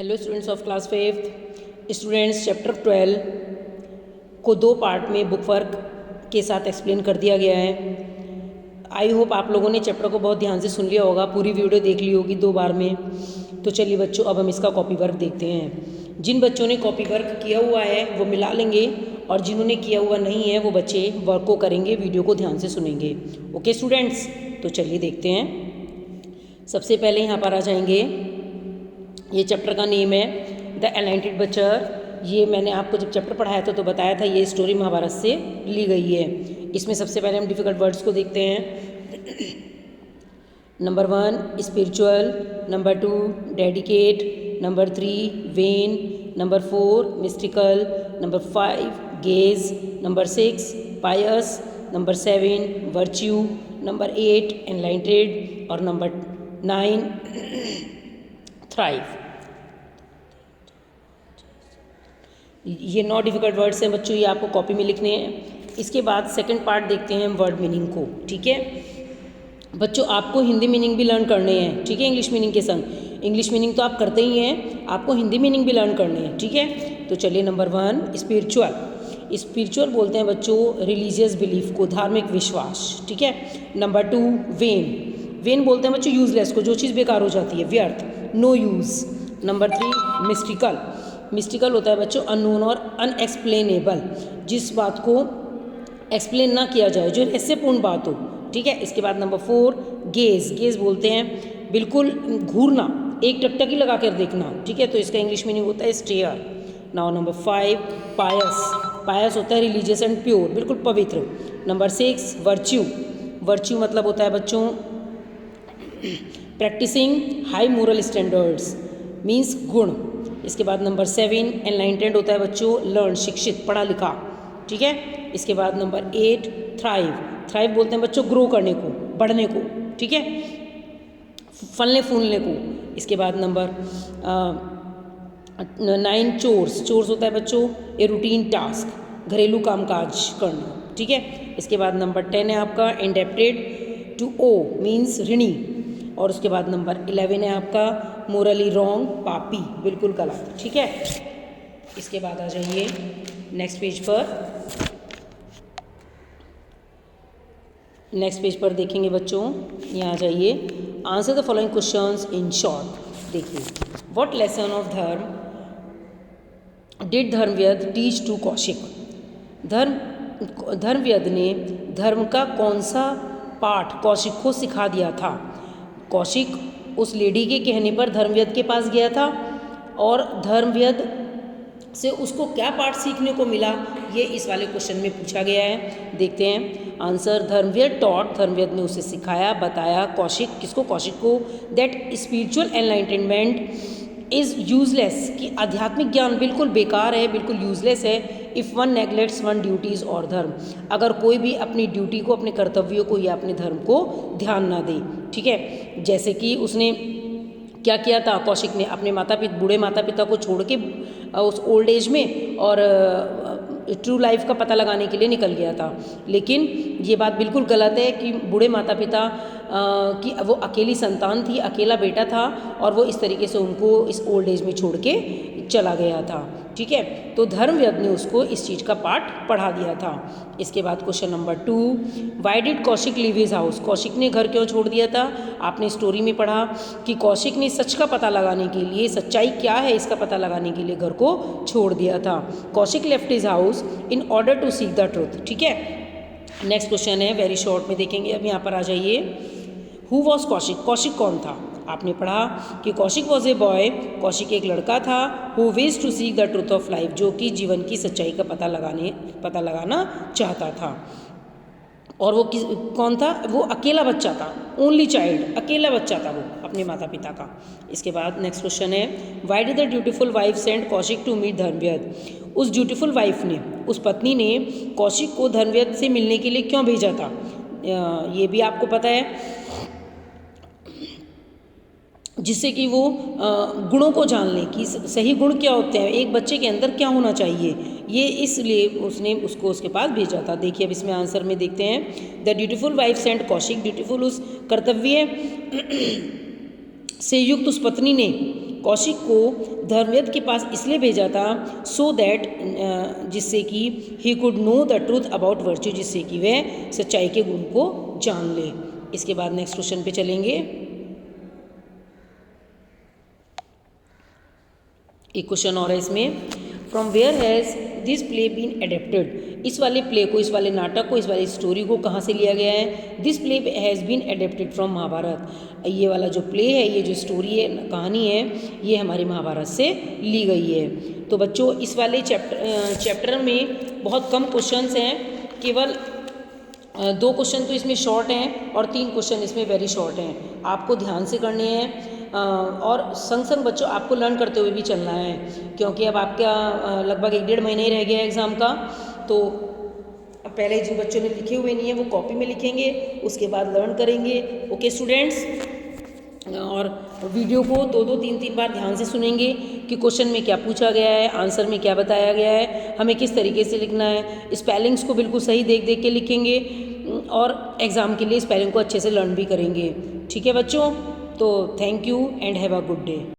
Hello students of class 5th students, chapter 12 को दो part में बुक वर्क के साथ एक्सप्लेन कर दिया गया है। आई होप आप लोगों ने चैप्टर को बहुत ध्यान से सुन लिया होगा, पूरी वीडियो देख ली होगी 2 बार में। तो चलिए बच्चों, अब हम इसका कॉपी वर्क देखते हैं। जिन बच्चों ने कॉपी वर्क किया हुआ है वो मिला लेंगे, और जिन्होंने किया हुआ नहीं है वो बच्चे वर्क को करेंगे, वीडियो को ध्यान से सुनेंगे। ओके स्टूडेंट्स, तो चलिए देखते हैं। सबसे पहले यहाँ पर आ जाएंगे। ये चैप्टर का नेम है द एनलाइटेड बचर। ये मैंने आपको जब चैप्टर पढ़ाया था तो बताया था, ये स्टोरी महाभारत से ली गई है। इसमें सबसे पहले हम डिफ़िकल्ट वर्ड्स को देखते हैं। Number 1 spiritual, number 2 dedicate, number 3 vain, number 4 mystical, number 5 sage, number 6 pious, number 7 virtue, number 8 enlightened और नंबर 9 थ्राइव। ये 9 डिफ़िकल्ट वर्ड्स हैं बच्चों, ये आपको कॉपी में लिखने हैं। इसके बाद सेकंड पार्ट देखते हैं वर्ड मीनिंग को। ठीक है बच्चों, आपको हिंदी मीनिंग भी लर्न करने हैं। ठीक है, इंग्लिश मीनिंग के संग इंग्लिश मीनिंग तो आप करते ही हैं, आपको हिंदी मीनिंग भी लर्न करने हैं। ठीक है, तो चलिए नंबर 1 स्पिरिचुअल। स्पिरिचुअल बोलते हैं बच्चों रिलीजियस बिलीफ को, धार्मिक विश्वास। ठीक है, नंबर 2 वेन। वेन बोलते हैं बच्चों यूजलेस को, जो चीज़ बेकार हो जाती है, व्यर्थ, no use. Number 3 mystical. Mystical होता है बच्चों अननोन और अनएक्सप्लेनेबल, जिस बात को एक्सप्लेन ना किया जाए, जो रहस्यपूर्ण बात हो। ठीक है, इसके बाद नंबर 4 गेज। गेज बोलते हैं बिल्कुल घूरना, एक टकटकी लगा कर देखना। ठीक है, तो इसका इंग्लिश मीनिंग होता है स्टेयर। नाउ नंबर 5 पायस। पायस होता है रिलीजियस एंड प्योर, बिल्कुल पवित्र। Number 6 virtue. वर्च्यू मतलब होता है बच्चों practising high moral standards, means गुण। इसके बाद नंबर 7 एनलाइटेंड होता है बच्चों लर्न, शिक्षित, पढ़ा लिखा। ठीक है, इसके बाद नंबर 8 थ्राइव। थ्राइव बोलते हैं बच्चों ग्रो करने को, बढ़ने को। ठीक है, फलने फूलने को। इसके बाद नंबर 9 चोर्स। चोर्स होता है बच्चों ए रूटीन टास्क, घरेलू कामकाज करना। ठीक है, इसके बाद नंबर 10 है आपका इंडेप्टेड टू ओ, मीन्स ऋणी। और उसके बाद नंबर 11 है आपका मोरली रॉन्ग, पापी, बिल्कुल गलत। ठीक है, इसके बाद आ जाइए नेक्स्ट पेज पर। नेक्स्ट पेज पर देखेंगे बच्चों, यहाँ आ जाइए। Answer the following questions in short. देखिए, व्हाट लेसन ऑफ धर्म डिड धर्मव्यद टीच टू कौशिक। धर्मव्यद ने धर्म का कौन सा पाठ कौशिक को सिखा दिया था। कौशिक उस लेडी के कहने पर धर्मव्यद के पास गया था, और धर्मव्यद से उसको क्या पाठ सीखने को मिला, ये इस वाले क्वेश्चन में पूछा गया है। देखते हैं आंसर। धर्मव्यद टॉट, धर्मव्यद ने उसे सिखाया, बताया। कौशिक, किसको, कौशिक को, that spiritual enlightenment is useless, कि आध्यात्मिक ज्ञान बिल्कुल बेकार है, बिल्कुल यूजलेस है। इफ़ वन नेग्लेक्ट्स वन ड्यूटीज़ और धर्म, अगर कोई भी अपनी ड्यूटी को, अपने कर्तव्यों को या अपने धर्म को ध्यान ना दे। ठीक है, जैसे कि उसने क्या किया था, कौशिक ने अपने बूढ़े माता पिता को छोड़ के उस ओल्ड एज में और ट्रू लाइफ का पता लगाने के लिए निकल गया था। लेकिन ये बात बिल्कुल गलत है कि बूढ़े माता पिता की वो अकेली संतान थी, अकेला बेटा था, और वो इस तरीके से उनको इस ओल्ड एज में छोड़ के चला गया था। ठीक है, तो धर्मव्यद ने उसको इस चीज़ का पाठ पढ़ा दिया था। इसके बाद question number 2, why did Kaushik leave his house. Kaushik ने घर क्यों छोड़ दिया था। आपने स्टोरी में पढ़ा कि कौशिक ने सच का पता लगाने के लिए, सच्चाई क्या है इसका पता लगाने के लिए घर को छोड़ दिया था। Kaushik left his house in order to seek the truth. ठीक है, नेक्स्ट क्वेश्चन है, वेरी शॉर्ट में देखेंगे। अब यहाँ पर आ जाइए। हु वॉज कौशिक, कौशिक कौन था। आपने पढ़ा कि Kaushik was a boy, Kaushik एक लड़का था, who wish to seek the truth of life, जो कि जीवन की सच्चाई का पता लगाना चाहता था। और वो कौन था, वो अकेला बच्चा था, ओनली चाइल्ड, अकेला बच्चा था वो अपने माता पिता का। इसके बाद नेक्स्ट क्वेश्चन है, why did the beautiful wife send Kaushik to meet Dharmavyadha. उस ब्यूटीफुल वाइफ ने, उस पत्नी ने कौशिक को धर्मव्यद से मिलने के लिए क्यों भेजा था। ये भी आपको पता है, जिससे कि वो गुणों को जान ले कि सही गुण क्या होते हैं, एक बच्चे के अंदर क्या होना चाहिए, ये इसलिए उसने उसको उसके पास भेजा था। देखिए अब इसमें आंसर में देखते हैं। The dutiful wife sent Kaushik, dutiful उस कर्तव्य से युक्त उस पत्नी ने कौशिक को धर्मव्यद के पास इसलिए भेजा था सो दैट जिससे कि he could know the truth about virtue, जिससे कि वह सच्चाई के गुण को जान ले। इसके बाद नेक्स्ट क्वेश्चन पे चलेंगे। एक क्वेश्चन और है इसमें, from where has this play been adapted, इस वाले प्ले को, इस वाले नाटक को, इस वाली स्टोरी को कहाँ से लिया गया है। This play has been adapted from Mahabharata, ये वाला जो प्ले है, ये जो स्टोरी है, कहानी है, ये हमारे महाभारत से ली गई है। तो बच्चों इस वाले चैप्टर में बहुत कम क्वेश्चंस हैं, केवल 2 क्वेश्चन तो इसमें शॉर्ट हैं और 3 क्वेश्चन इसमें वेरी शॉर्ट हैं। आपको ध्यान से करने हैं और संग संग बच्चों आपको लर्न करते हुए भी चलना है, क्योंकि अब आपका लगभग 1-1.5 महीने ही रह गया है एग्ज़ाम का। तो पहले जो बच्चों ने लिखे हुए नहीं है वो कॉपी में लिखेंगे, उसके बाद लर्न करेंगे। ओके स्टूडेंट्स, और वीडियो को 2-2, 3-3 बार ध्यान से सुनेंगे कि क्वेश्चन में क्या पूछा गया है, आंसर में क्या बताया गया है, हमें किस तरीके से लिखना है। स्पेलिंग्स को बिल्कुल सही देख देख के लिखेंगे और एग्ज़ाम के लिए स्पेलिंग को अच्छे से लर्न भी करेंगे। ठीक है बच्चों, तो thank you and have a good day.